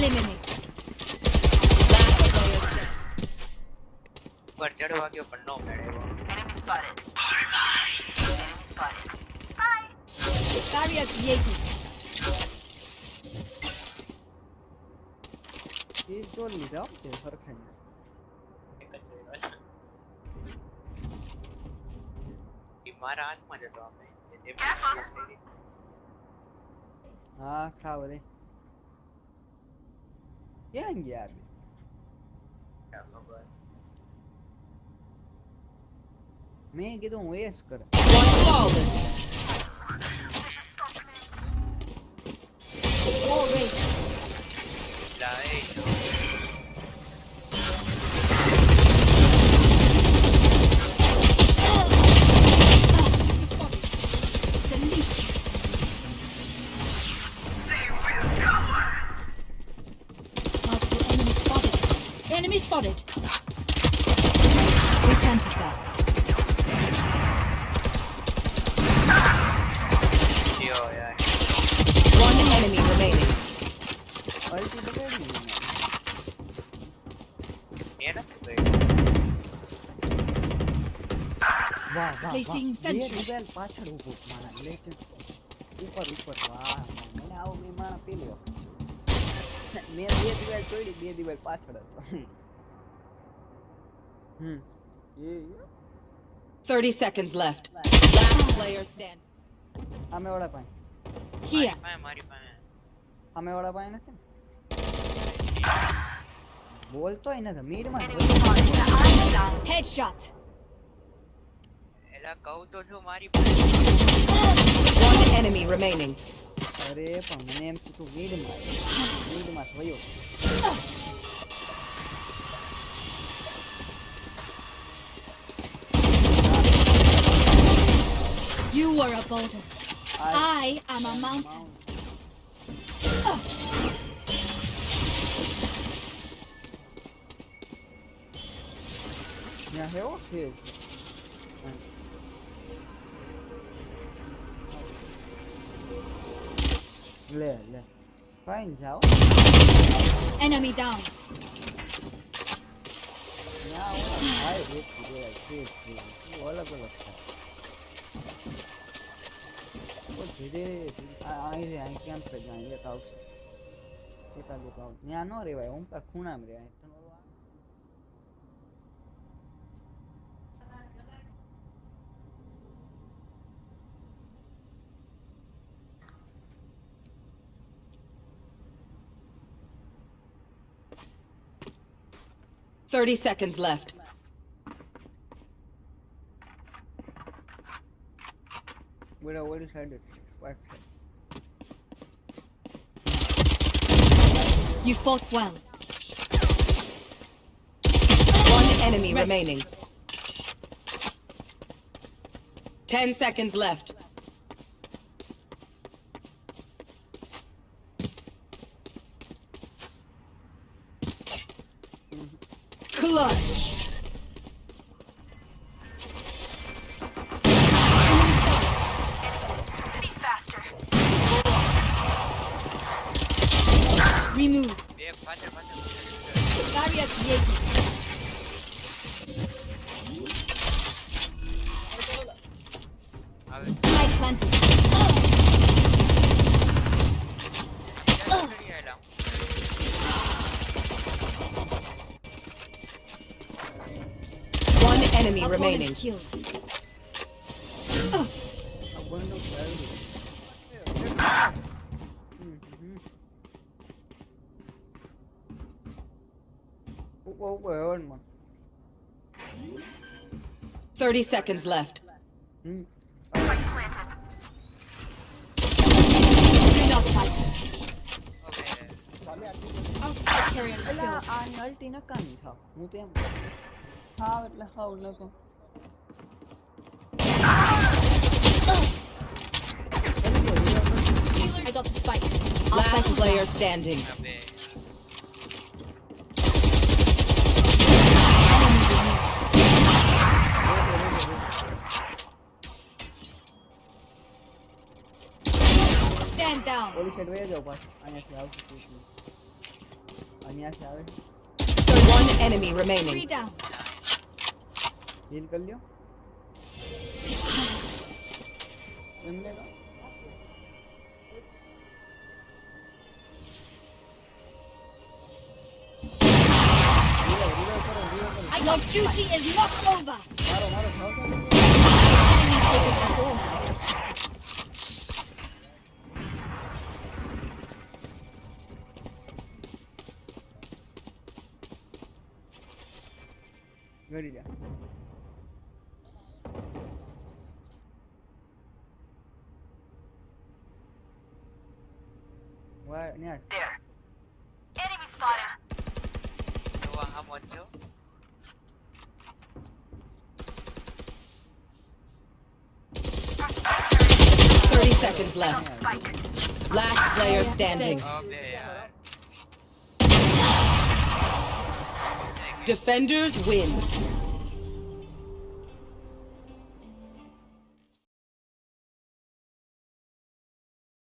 Eliminate. पर चढ़वा के ऊपर no madam Enemy spotted. Enemy spotted. Bye. Barrier created. ये तो ले जाओ ते हर खाना ये मारा हाथ में जतो आपने ये हाँ खाओ दे क्या है यार क्या खबर मैं कि तो वेस्ट कर Wall raised. लाए Delete. Multiple enemy spotted. Enemy spotted. Return to dust. यो यार One enemy remaining. अल्टी बगैर नहीं ये ना वाह वाह Placing ये sentry. रिबेल पाछड़ ऊपर मारा ले चल ऊपर ऊपर वाह मैंने आओ मैं मारा पी लियो मैं ये रिबेल तोड़ी ये रिबेल पाछड़ હતો ये 30 seconds left. Last player stand. हमें वड़ा पाए Here. हमारी पाए हमें वड़ा पाए ना बोल तो ही ना था मीड में Enemy spotted. I'm down. Headshot. एला कहू तो जो मारी One enemy remaining. अरे पण મને એમ કે તું મીડ માં થયો You were a boulder. I am a mountain. ત્યાં હેવો છે ले ले फाइन जाओ Enemy down. यहाँ भाई एक पूरे अच्छे वो अलग अलग था वो धीरे आई रे आई कैंप पे जाएंगे ताऊ से ये का दुकान यहाँ नो रे भाई ऊपर खूना में रे आई तो 30 seconds left. Where side it? What? You fought well. One enemy remaining. 10 seconds left. Clutch. Be faster. Remove. फाचर Barrier created. Light planted. One enemy Opponent remaining. killed. Where 30 seconds left. Spike planted. Do not fight us. Our spike carrier is એલા killed. આ nullity નકામી થાવ હું તો એમ હાવ એટલે હાવ નકો I got the spike. Our Last spike is player down. standing. Stand down. Police advise જાવ પાછું અહીંયાથી આવશે અહીંયાથી આવે One enemy Three remaining. down. Heal કરી લ્યો એમને તો Your duty is not over. મારો મારો ખાવ તો Enemy taken out. ગળી જા વાય ન્યા There. Enemy spotted. Suwa hamon so. 30 seconds left. Last player standing. Obe yaar. Defenders win.